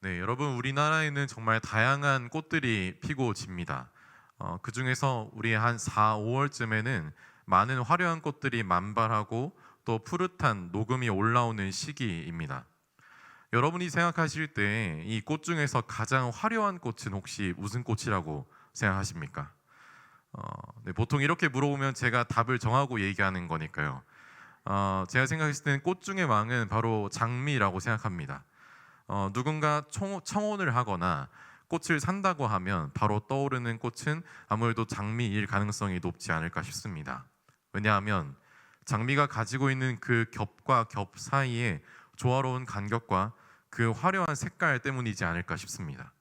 네, 여러분 우리나라에는 정말 다양한 꽃들이 피고 집니다. 그 중에서 우리 한 4, 5월쯤에는 많은 화려한 꽃들이 만발하고 또 푸릇한 녹음이 올라오는 시기입니다. 여러분이 생각하실 때 이 꽃 중에서 가장 화려한 꽃은 혹시 무슨 꽃이라고 생각하십니까? 네, 보통 이렇게 물어보면 제가 답을 정하고 얘기하는 거니까요. 제가 생각했을 때는 꽃 중의 왕은 바로 장미라고 생각합니다. 누군가 청혼을 하거나 꽃을 산다고 하면 바로 떠오르는 꽃은 아무래도 장미일 가능성이 높지 않을까 싶습니다. 왜냐하면 장미가 가지고 있는 그 겹과 겹 사이에 조화로운 간격과 그 화려한 색깔 때문이지 않을까 싶습니다.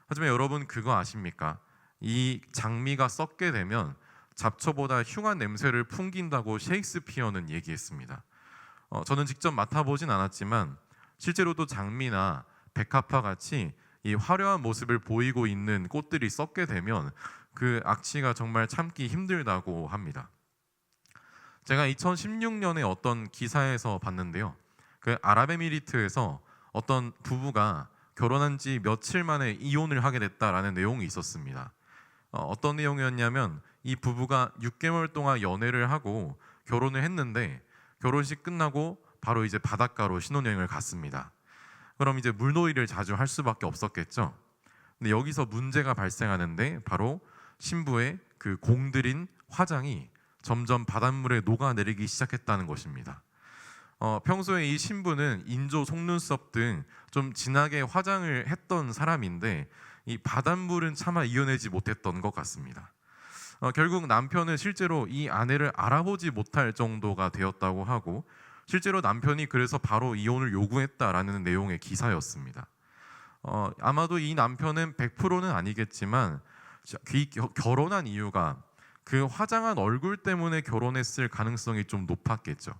하지만 여러분 그거 아십니까? 이 장미가 썩게 되면 잡초보다 흉한 냄새를 풍긴다고 셰익스피어는 얘기했습니다. 저는 직접 맡아보진 않았지만 실제로도 장미나 백합화 같이 이 화려한 모습을 보이고 있는 꽃들이 썩게 되면 그 악취가 정말 참기 힘들다고 합니다. 제가 2016년에 어떤 기사에서 봤는데요. 그 아랍에미리트에서 어떤 부부가 결혼한 지 며칠 만에 이혼을 하게 됐다라는 내용이 있었습니다. 어떤 내용이었냐면 이 부부가 6개월 동안 연애를 하고 결혼을 했는데 결혼식 끝나고 바로 이제 바닷가로 신혼여행을 갔습니다. 그럼 이제 물놀이를 자주 할 수밖에 없었겠죠. 근데 여기서 문제가 발생하는데 바로 신부의 그 공들인 화장이 점점 바닷물에 녹아내리기 시작했다는 것입니다. 평소에 이 신부는 인조, 속눈썹 등 좀 진하게 화장을 했던 사람인데 이 바닷물은 차마 이겨내지 못했던 것 같습니다. 결국 남편은 실제로 이 아내를 알아보지 못할 정도가 되었다고 하고 실제로 남편이 그래서 바로 이혼을 요구했다라는 내용의 기사였습니다. 아마도 이 남편은 100%는 아니겠지만 결혼한 이유가 그 화장한 얼굴 때문에 결혼했을 가능성이 좀 높았겠죠.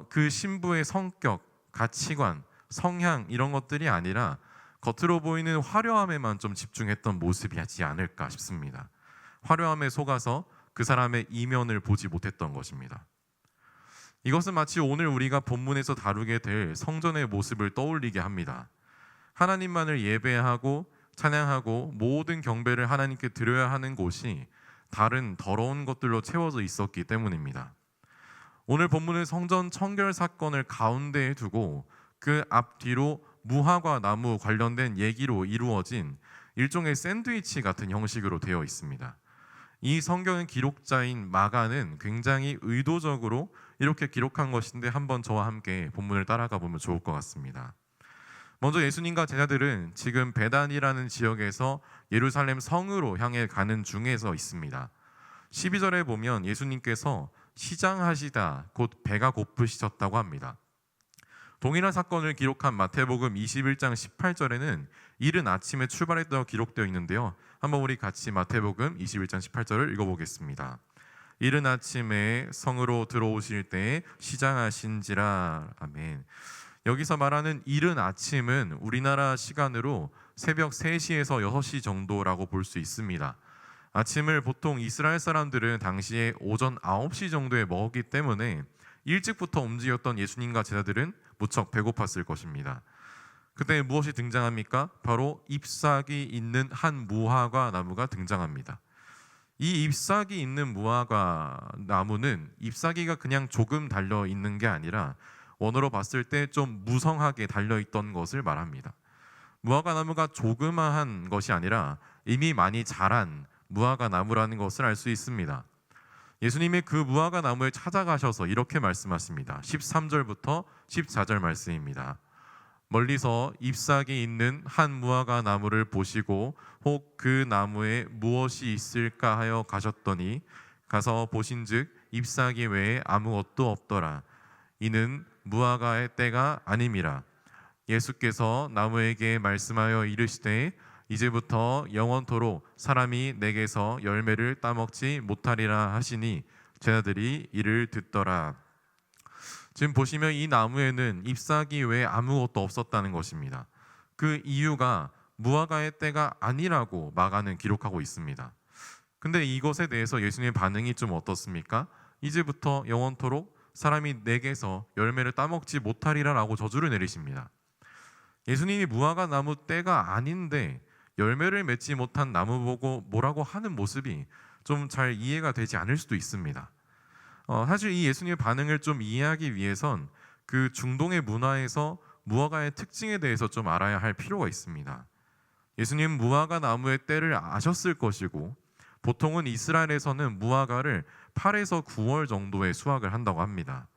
그 신부의 성격, 가치관, 성향 이런 것들이 아니라 겉으로 보이는 화려함에만 좀 집중했던 모습이지 않을까 싶습니다. 화려함에 속아서 그 사람의 이면을 보지 못했던 것입니다. 이것은 마치 오늘 우리가 본문에서 다루게 될 성전의 모습을 떠올리게 합니다. 하나님만을 예배하고 찬양하고 모든 경배를 하나님께 드려야 하는 곳이 다른 더러운 것들로 채워져 있었기 때문입니다. 오늘 본문은 성전 청결 사건을 가운데에 두고 그 앞뒤로 무화과 나무 관련된 얘기로 이루어진 일종의 샌드위치 같은 형식으로 되어 있습니다. 이 성경의 기록자인 마가는 굉장히 의도적으로 이렇게 기록한 것인데 한번 저와 함께 본문을 따라가 보면 좋을 것 같습니다. 먼저 예수님과 제자들은 지금 베단이라는 지역에서 예루살렘 성으로 향해 가는 중에서 있습니다. 12절에 보면 예수님께서 시장하시다 곧 배가 고프시셨다고 합니다. 동일한 사건을 기록한 마태복음 21장 18절에는 이른 아침에 출발했다고 기록되어 있는데요. 한번 우리 같이 마태복음 21장 18절을 읽어보겠습니다. 이른 아침에 성으로 들어오실 때 시장하신지라. 아멘. 여기서 말하는 이른 아침은 우리나라 시간으로 새벽 3시에서 6시 정도라고 볼 수 있습니다. 아침을 보통 이스라엘 사람들은 당시에 오전 9시 정도에 먹었기 때문에 일찍부터 움직였던 예수님과 제자들은 무척 배고팠을 것입니다. 그때 무엇이 등장합니까? 바로 잎사귀 있는 한 무화과 나무가 등장합니다. 이 잎사귀 있는 무화과 나무는 잎사귀가 그냥 조금 달려 있는 게 아니라 원어로 봤을 때 좀 무성하게 달려 있던 것을 말합니다. 무화과 나무가 조그마한 것이 아니라 이미 많이 자란 무화과 나무라는 것을 알 수 있습니다. 예수님이 그 무화과 나무에 찾아가셔서 이렇게 말씀하십니다. 13절부터 14절 말씀입니다. 멀리서 잎사귀 있는 한 무화과 나무를 보시고 혹 그 나무에 무엇이 있을까 하여 가셨더니 가서 보신즉 잎사귀 외에 아무것도 없더라. 이는 무화과의 때가 아님이라. 예수께서 나무에게 말씀하여 이르시되 이제부터 영원토록 사람이 내게서 열매를 따먹지 못하리라 하시니 제자들이 이를 듣더라. 지금 보시면 이 나무에는 잎사귀 외에 아무것도 없었다는 것입니다. 그 이유가 무화과의 때가 아니라고 마가는 기록하고 있습니다. 근데 이것에 대해서 예수님의 반응이 좀 어떻습니까? 이제부터 영원토록 사람이 내게서 열매를 따먹지 못하리라 라고 저주를 내리십니다. 예수님이 무화과 나무 때가 아닌데 열매를 맺지 못한 나무 보고 뭐라고 하는 모습이 좀 잘 이해가 되지 않을 수도 있습니다. 사실 이 예수님의 반응을 좀 이해하기 위해선 그 중동의 문화에서 무화과의 특징에 대해서 좀 알아야 할 필요가 있습니다. 예수님 무화과 나무의 때를 아셨을 것이고, 보통은 이스라엘에서는 무화과를 8에서 9월 정도에 수확을 한다고 합니다.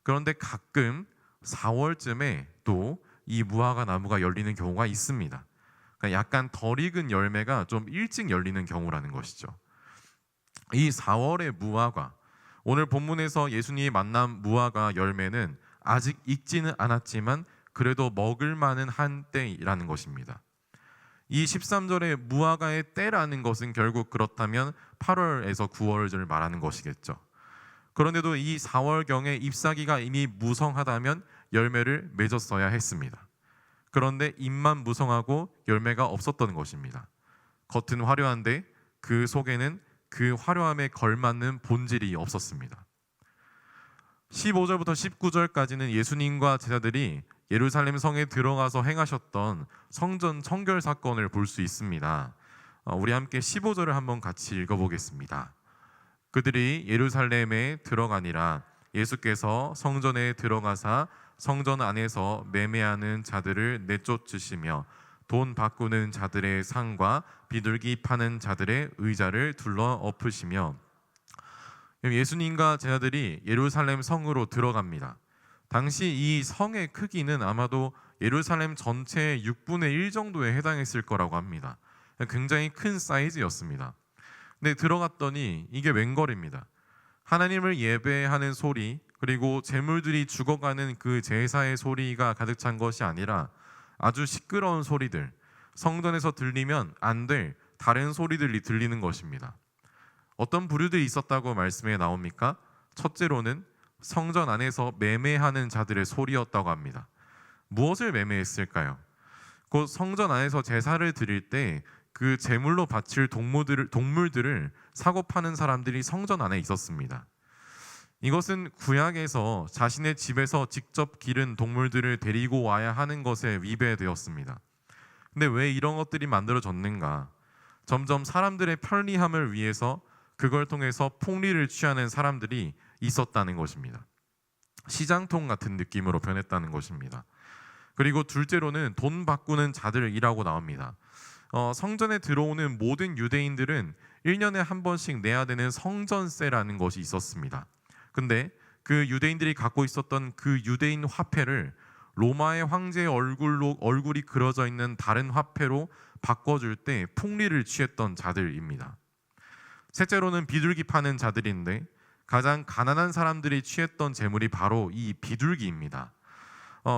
그런데 가끔 4월쯤에 또 이 무화과 나무가 열리는 경우가 있습니다. 그러니까 약간 덜 익은 열매가 좀 일찍 열리는 경우라는 것이죠. 이 4월의 무화과, 오늘 본문에서 예수님이 만난 무화과 열매는 아직 익지는 않았지만 그래도 먹을 만한 한때라는 것입니다. 이 13절의 무화과의 때라는 것은 결국 그렇다면 8월에서 9월을 말하는 것이겠죠. 그런데도 이 4월경에 잎사귀가 이미 무성하다면 열매를 맺었어야 했습니다. 그런데 잎만 무성하고 열매가 없었던 것입니다. 겉은 화려한데 그 속에는 그 화려함에 걸맞는 본질이 없었습니다. 15절부터 19절까지는 예수님과 제자들이 예루살렘 성에 들어가서 행하셨던 성전 청결 사건을 볼 수 있습니다. 우리 함께 15절을 한번 같이 읽어보겠습니다. 그들이 예루살렘에 들어가니라. 예수께서 성전에 들어가사 성전 안에서 매매하는 자들을 내쫓으시며 돈 바꾸는 자들의 상과 비둘기 파는 자들의 의자를 둘러 엎으시며, 예수님과 제자들이 예루살렘 성으로 들어갑니다. 당시 이 성의 크기는 아마도 예루살렘 전체의 6분의 1 정도에 해당했을 거라고 합니다. 굉장히 큰 사이즈였습니다. 근데 들어갔더니 이게 웬걸입니다. 하나님을 예배하는 소리, 그리고 제물들이 죽어가는 그 제사의 소리가 가득 찬 것이 아니라 아주 시끄러운 소리들, 성전에서 들리면 안 될 다른 소리들이 들리는 것입니다. 어떤 부류들이 있었다고 말씀에 나옵니까? 첫째로는 성전 안에서 매매하는 자들의 소리였다고 합니다. 무엇을 매매했을까요? 곧 성전 안에서 제사를 드릴 때 그 제물로 바칠 동물들을 사고 파는 사람들이 성전 안에 있었습니다. 이것은 구약에서 자신의 집에서 직접 기른 동물들을 데리고 와야 하는 것에 위배되었습니다. 근데 왜 이런 것들이 만들어졌는가? 점점 사람들의 편리함을 위해서 그걸 통해서 폭리를 취하는 사람들이 있었다는 것입니다. 시장통 같은 느낌으로 변했다는 것입니다. 그리고 둘째로는 돈 바꾸는 자들이라고 나옵니다. 성전에 들어오는 모든 유대인들은 1년에 한 번씩 내야 되는 성전세라는 것이 있었습니다. 근데 그 유대인들이 갖고 있었던 그 유대인 화폐를 로마의 황제의 얼굴이 그려져 있는 다른 화폐로 바꿔줄 때 폭리를 취했던 자들입니다. 셋째로는 비둘기 파는 자들인데, 가장 가난한 사람들이 취했던 재물이 바로 이 비둘기입니다.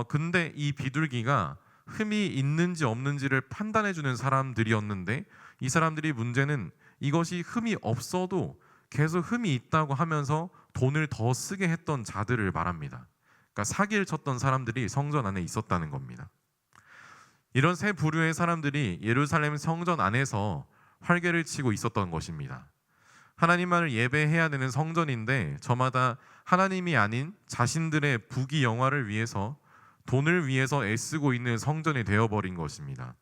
근데 이 비둘기가 흠이 있는지 없는지를 판단해주는 사람들이었는데, 이 사람들이 문제는 이것이 흠이 없어도 계속 흠이 있다고 하면서 돈을 더 쓰게 했던 자들을 말합니다. 그러니까 사기를 쳤던 사람들이 성전 안에 있었다는 겁니다. 이런 세 부류의 사람들이 예루살렘 성전 안에서 활개를 치고 있었던 것입니다. 하나님만을 예배해야 되는 성전인데 저마다 하나님이 아닌 자신들의 부귀 영화를 위해서, 돈을 위해서 애쓰고 있는 성전이 되어버린 것입니다.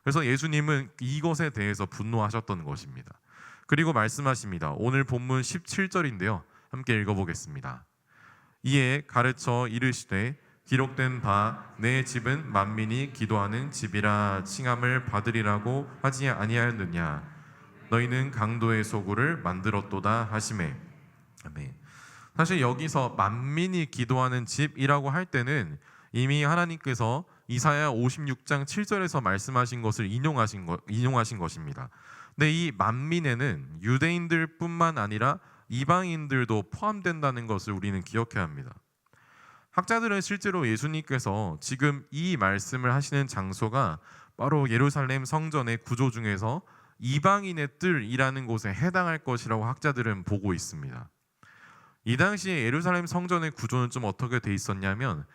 그래서 예수님은 이것에 대해서 분노하셨던 것입니다. 그리고 말씀하십니다. 오늘 본문 17절인데요. 함께 읽어보겠습니다. 이에 가르쳐 이르시되 기록된 바 내 집은 만민이 기도하는 집이라 칭함을 받으리라고 하지 아니하였느냐. 너희는 강도의 소굴을 만들었도다 하시매. 아멘. 사실 여기서 만민이 기도하는 집이라고 할 때는 이미 하나님께서 이사야 56장 7절에서 말씀하신 것을 인용하신 것입니다. 근데 이 만민에는 유대인들뿐만 아니라 이방인들도 포함된다는 것을 우리는 기억해야 합니다. 학자들은 실제로 예수님께서 지금 이 말씀을 하시는 장소가 바로 예루살렘 성전의 구조 중에서 이방인의 뜰이라는 곳에 해당할 것이라고 학자들은 보고 있습니다. 이 당시에 예루살렘 성전의 구조는 좀 어떻게 돼 있었냐면,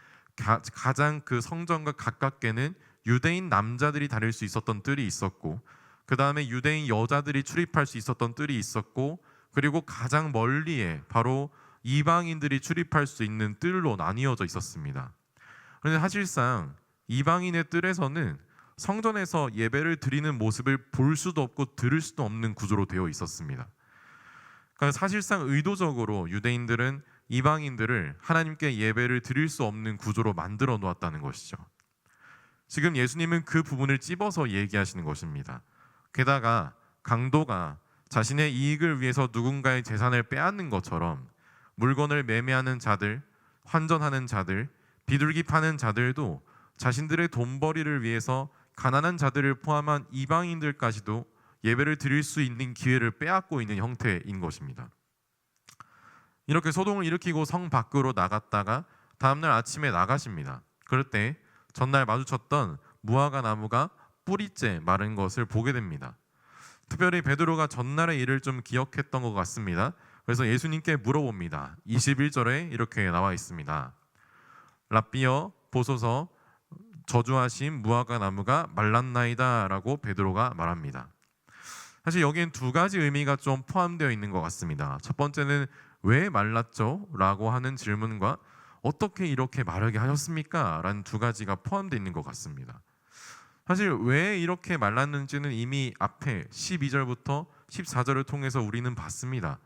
가장 그 성전과 가깝게는 유대인 남자들이 다닐 수 있었던 뜰이 있었고, 그 다음에 유대인 여자들이 출입할 수 있었던 뜰이 있었고, 그리고 가장 멀리에 바로 이방인들이 출입할 수 있는 뜰로 나뉘어져 있었습니다. 그런데 사실상 이방인의 뜰에서는 성전에서 예배를 드리는 모습을 볼 수도 없고 들을 수도 없는 구조로 되어 있었습니다. 그러니까 사실상 의도적으로 유대인들은 이방인들을 하나님께 예배를 드릴 수 없는 구조로 만들어 놓았다는 것이죠. 지금 예수님은 그 부분을 찝어서 얘기하시는 것입니다. 게다가 강도가 자신의 이익을 위해서 누군가의 재산을 빼앗는 것처럼 물건을 매매하는 자들, 환전하는 자들, 비둘기 파는 자들도 자신들의 돈벌이를 위해서 가난한 자들을 포함한 이방인들까지도 예배를 드릴 수 있는 기회를 빼앗고 있는 형태인 것입니다. 이렇게 소동을 일으키고 성 밖으로 나갔다가 다음날 아침에 나가십니다. 그럴 때 전날 마주쳤던 무화과 나무가 뿌리째 마른 것을 보게 됩니다. 특별히 베드로가 전날의 일을 좀 기억했던 것 같습니다. 그래서 예수님께 물어봅니다. 21절에 이렇게 나와 있습니다. 랍비여 보소서, 저주하신 무화과 나무가 말랐나이다 라고 베드로가 말합니다. 사실 여기엔 두 가지 의미가 좀 포함되어 있는 것 같습니다. 첫 번째는 왜 말랐죠? 라고 하는 질문과 어떻게 이렇게 마르게 하셨습니까? 라는 두 가지가 포함되어 있는 것 같습니다. 사실 왜 이렇게 말랐는지는 이미 앞에 12절부터 14절을 통해서 우리는 봤습니다.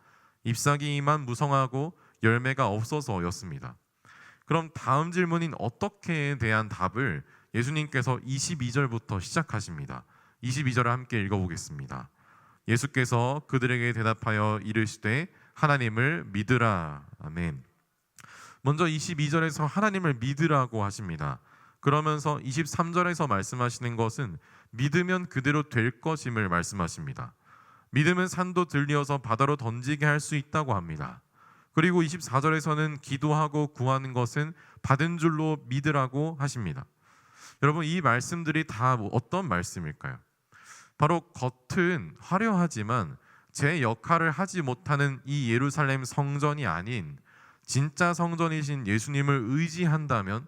잎사귀만 무성하고 열매가 없어서였습니다. 그럼 다음 질문인 어떻게에 대한 답을 예수님께서 22절부터 시작하십니다. 22절을 함께 읽어보겠습니다. 예수께서 그들에게 대답하여 이르시되 하나님을 믿으라. 아멘. 먼저 22절에서 하나님을 믿으라고 하십니다. 그러면서 23절에서 말씀하시는 것은 믿으면 그대로 될 것임을 말씀하십니다. 믿으면 산도 들리어서 바다로 던지게 할 수 있다고 합니다. 그리고 24절에서는 기도하고 구하는 것은 받은 줄로 믿으라고 하십니다. 여러분, 이 말씀들이 다 어떤 말씀일까요? 바로 겉은 화려하지만 제 역할을 하지 못하는 이 예루살렘 성전이 아닌 진짜 성전이신 예수님을 의지한다면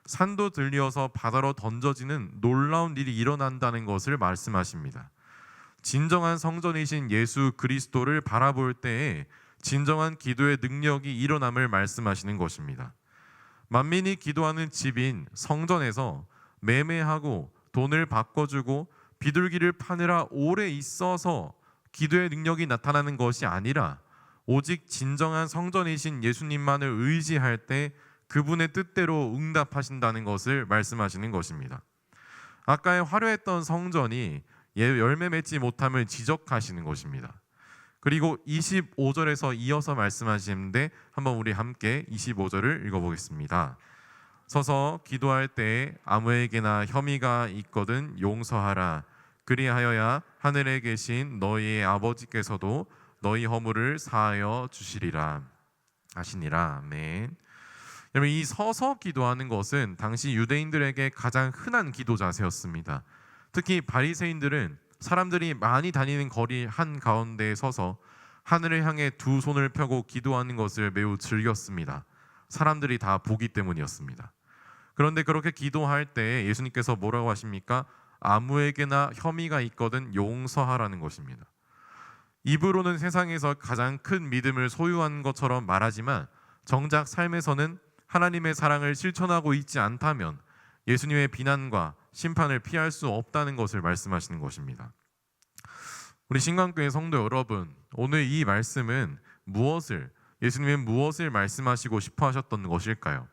산도 들리어서 바다로 던져지는 놀라운 일이 일어난다는 것을 말씀하십니다. 진정한 성전이신 예수 그리스도를 바라볼 때에 진정한 기도의 능력이 일어남을 말씀하시는 것입니다. 만민이 기도하는 집인 성전에서 매매하고 돈을 바꿔주고 비둘기를 파느라 오래 있어서 기도의 능력이 나타나는 것이 아니라 오직 진정한 성전이신 예수님만을 의지할 때 그분의 뜻대로 응답하신다는 것을 말씀하시는 것입니다. 아까의 화려했던 성전이 열매 맺지 못함을 지적하시는 것입니다. 그리고 25절에서 이어서 말씀하시는데 한번 우리 함께 25절을 읽어보겠습니다. 서서 기도할 때 아무에게나 혐의가 있거든 용서하라. 그리하여야 하늘에 계신 너희의 아버지께서도 너희 허물을 사하여 주시리라 하시니라. 아멘. 여러분, 이 서서 기도하는 것은 당시 유대인들에게 가장 흔한 기도 자세였습니다. 특히 바리새인들은 사람들이 많이 다니는 거리 한가운데에 서서 하늘을 향해 두 손을 펴고 기도하는 것을 매우 즐겼습니다. 사람들이 다 보기 때문이었습니다. 그런데 그렇게 기도할 때 예수님께서 뭐라고 하십니까? 아무에게나 혐의가 있거든 용서하라는 것입니다. 입으로는 세상에서 가장 큰 믿음을 소유한 것처럼 말하지만 정작 삶에서는 하나님의 사랑을 실천하고 있지 않다면 예수님의 비난과 심판을 피할 수 없다는 것을 말씀하시는 것입니다. 우리 신강교회 성도 여러분, 오늘 이 말씀은 예수님은 무엇을 말씀하시고 싶어 하셨던 것일까요?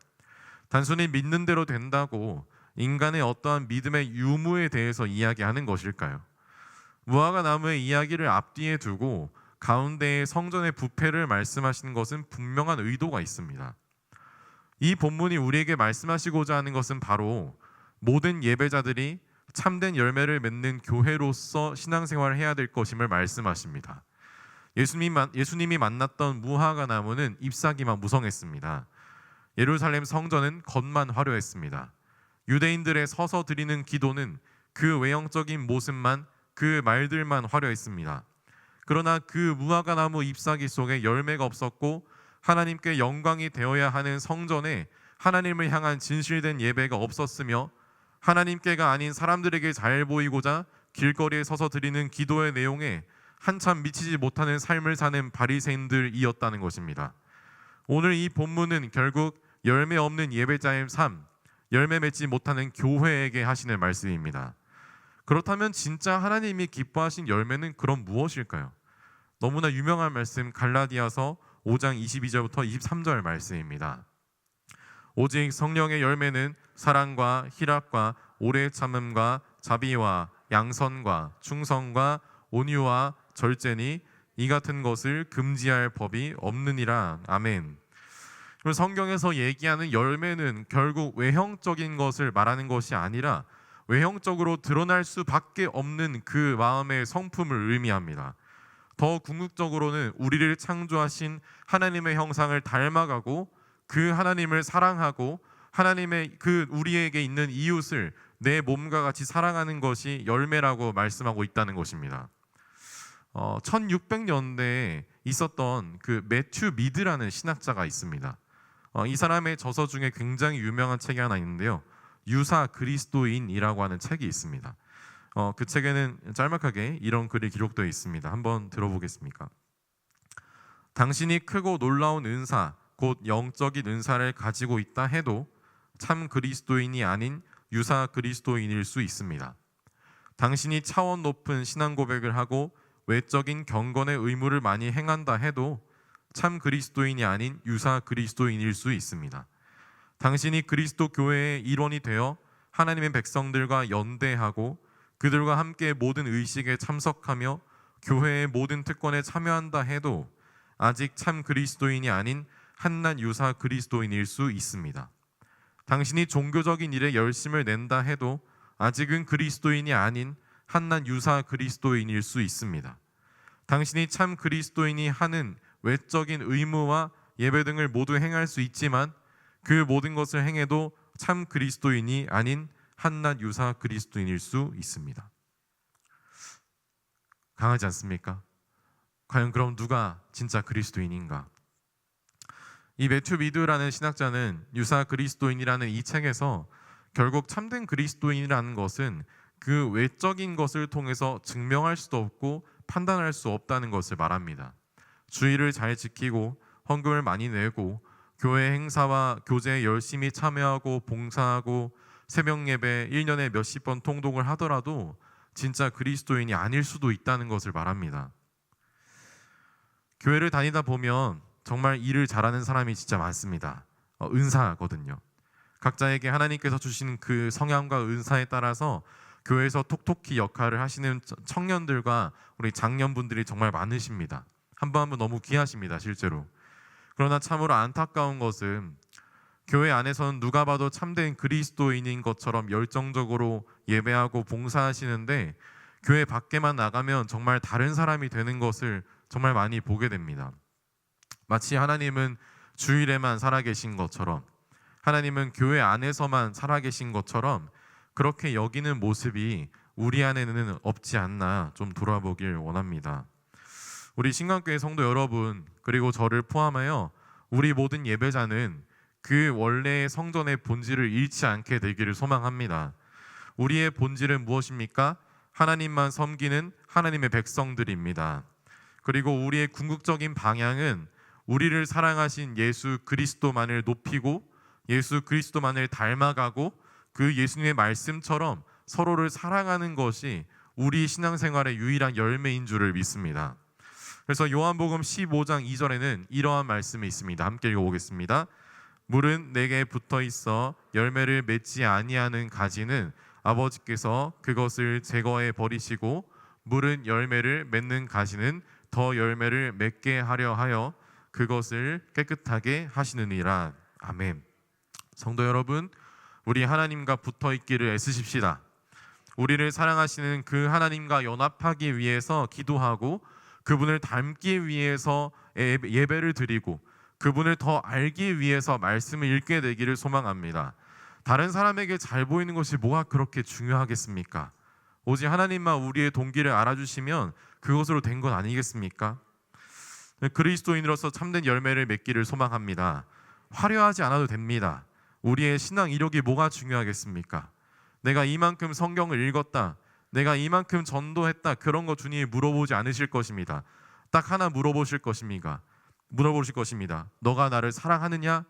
단순히 믿는 대로 된다고 인간의 어떠한 믿음의 유무에 대해서 이야기하는 것일까요? 무화과 나무의 이야기를 앞뒤에 두고 가운데에 성전의 부패를 말씀하시는 것은 분명한 의도가 있습니다. 이 본문이 우리에게 말씀하시고자 하는 것은 바로 모든 예배자들이 참된 열매를 맺는 교회로서 신앙생활을 해야 될 것임을 말씀하십니다. 예수님이 만났던 무화과 나무는 잎사귀만 무성했습니다. 예루살렘 성전은 겉만 화려했습니다. 유대인들의 서서 드리는 기도는 그 외형적인 모습만, 그 말들만 화려했습니다. 그러나 그 무화과 나무 잎사귀 속에 열매가 없었고 하나님께 영광이 되어야 하는 성전에 하나님을 향한 진실된 예배가 없었으며 하나님께가 아닌 사람들에게 잘 보이고자 길거리에 서서 드리는 기도의 내용에 한참 미치지 못하는 삶을 사는 바리새인들이었다는 것입니다. 오늘 이 본문은 결국 열매 없는 예배자의 삶, 열매 맺지 못하는 교회에게 하시는 말씀입니다. 그렇다면 진짜 하나님이 기뻐하신 열매는 그럼 무엇일까요? 너무나 유명한 말씀 갈라디아서 5장 22절부터 23절 말씀입니다. 오직 성령의 열매는 사랑과 희락과 오래 참음과 자비와 양선과 충성과 온유와 절제니 이 같은 것을 금지할 법이 없느니라. 아멘. 성경에서 얘기하는 열매는 결국 외형적인 것을 말하는 것이 아니라 외형적으로 드러날 수밖에 없는 그 마음의 성품을 의미합니다. 더 궁극적으로는 우리를 창조하신 하나님의 형상을 닮아가고 그 하나님을 사랑하고 하나님의 그 우리에게 있는 이웃을 내 몸과 같이 사랑하는 것이 열매라고 말씀하고 있다는 것입니다. 1600년대에 있었던 그 매튜 미드라는 신학자가 있습니다. 이 사람의 저서 중에 굉장히 유명한 책이 하나 있는데요. 유사 그리스도인이라고 하는 책이 있습니다. 그 책에는 짤막하게 이런 글이 기록되어 있습니다. 한번 들어보겠습니까? 당신이 크고 놀라운 은사, 곧 영적인 은사를 가지고 있다 해도 참 그리스도인이 아닌 유사 그리스도인일 수 있습니다. 당신이 차원 높은 신앙 고백을 하고 외적인 경건의 의무를 많이 행한다 해도 참 그리스도인이 아닌 유사 그리스도인일 수 있습니다. 당신이 그리스도 교회의 일원이 되어 하나님의 백성들과 연대하고 그들과 함께 모든 의식에 참석하며 교회의 모든 특권에 참여한다 해도 아직 참 그리스도인이 아닌 한낱 유사 그리스도인일 수 있습니다. 당신이 종교적인 일에 열심을 낸다 해도 아직은 그리스도인이 아닌 한낱 유사 그리스도인일 수 있습니다. 당신이 참 그리스도인이 하는 외적인 의무와 예배 등을 모두 행할 수 있지만 그 모든 것을 행해도 참 그리스도인이 아닌 한낱 유사 그리스도인일 수 있습니다. 강하지 않습니까? 과연 그럼 누가 진짜 그리스도인인가? 이 매튜 미드라는 신학자는 유사 그리스도인이라는 이 책에서 결국 참된 그리스도인이라는 것은 그 외적인 것을 통해서 증명할 수도 없고 판단할 수 없다는 것을 말합니다. 주의를 잘 지키고 헌금을 많이 내고 교회 행사와 교제에 열심히 참여하고 봉사하고 새벽 예배 1년에 몇십 번 통독을 하더라도 진짜 그리스도인이 아닐 수도 있다는 것을 말합니다. 교회를 다니다 보면 정말 일을 잘하는 사람이 진짜 많습니다. 은사거든요. 각자에게 하나님께서 주시는 그 성향과 은사에 따라서 교회에서 톡톡히 역할을 하시는 청년들과 우리 장년분들이 정말 많으십니다. 한 분 한 분 너무 귀하십니다, 실제로. 그러나 참으로 안타까운 것은 교회 안에서는 누가 봐도 참된 그리스도인인 것처럼 열정적으로 예배하고 봉사하시는데 교회 밖에만 나가면 정말 다른 사람이 되는 것을 정말 많이 보게 됩니다. 마치 하나님은 주일에만 살아계신 것처럼, 하나님은 교회 안에서만 살아계신 것처럼 그렇게 여기는 모습이 우리 안에는 없지 않나 좀 돌아보길 원합니다. 우리 신강교회 성도 여러분, 그리고 저를 포함하여 우리 모든 예배자는 그 원래의 성전의 본질을 잃지 않게 되기를 소망합니다. 우리의 본질은 무엇입니까? 하나님만 섬기는 하나님의 백성들입니다. 그리고 우리의 궁극적인 방향은 우리를 사랑하신 예수 그리스도만을 높이고 예수 그리스도만을 닮아가고 그 예수님의 말씀처럼 서로를 사랑하는 것이 우리 신앙생활의 유일한 열매인 줄을 믿습니다. 그래서 요한복음 15장 2절에는 이러한 말씀이 있습니다. 함께 읽어보겠습니다. 물은 내게 붙어 있어 열매를 맺지 아니하는 가지는 아버지께서 그것을 제거해 버리시고 물은 열매를 맺는 가지는 더 열매를 맺게 하려 하여 그것을 깨끗하게 하시느니라. 아멘. 성도 여러분, 우리 하나님과 붙어 있기를 애쓰십시다. 우리를 사랑하시는 그 하나님과 연합하기 위해서 기도하고 그분을 닮기 위해서 예배를 드리고 그분을 더 알기 위해서 말씀을 읽게 되기를 소망합니다. 다른 사람에게 잘 보이는 것이 뭐가 그렇게 중요하겠습니까? 오직 하나님만 우리의 동기를 알아주시면 그것으로 된 건 아니겠습니까? 그리스도인으로서 참된 열매를 맺기를 소망합니다. 화려하지 않아도 됩니다. 우리의 신앙 이력이 뭐가 중요하겠습니까? 내가 이만큼 성경을 읽었다, 내가 이만큼 전도했다, 그런 거 주님이 물어보지 않으실 것입니다. 딱 하나 물어보실 것입니다. 너가 나를 사랑하느냐?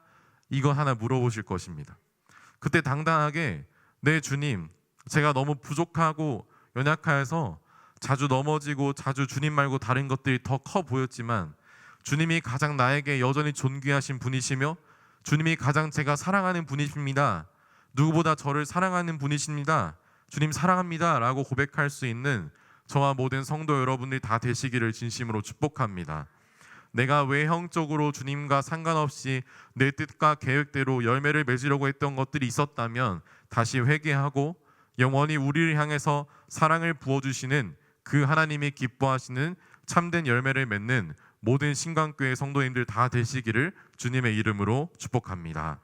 이거 하나 물어보실 것입니다. 그때 당당하게 네 주님, 제가 너무 부족하고 연약하여서 자주 넘어지고 자주 주님 말고 다른 것들이 더 커 보였지만 주님이 가장 나에게 여전히 존귀하신 분이시며 주님이 가장 제가 사랑하는 분이십니다. 누구보다 저를 사랑하는 분이십니다. 주님 사랑합니다 라고 고백할 수 있는 저와 모든 성도 여러분들이 다 되시기를 진심으로 축복합니다. 내가 외형적으로 주님과 상관없이 내 뜻과 계획대로 열매를 맺으려고 했던 것들이 있었다면 다시 회개하고 영원히 우리를 향해서 사랑을 부어주시는 그 하나님이 기뻐하시는 참된 열매를 맺는 모든 신강교회 성도님들 다 되시기를 주님의 이름으로 축복합니다.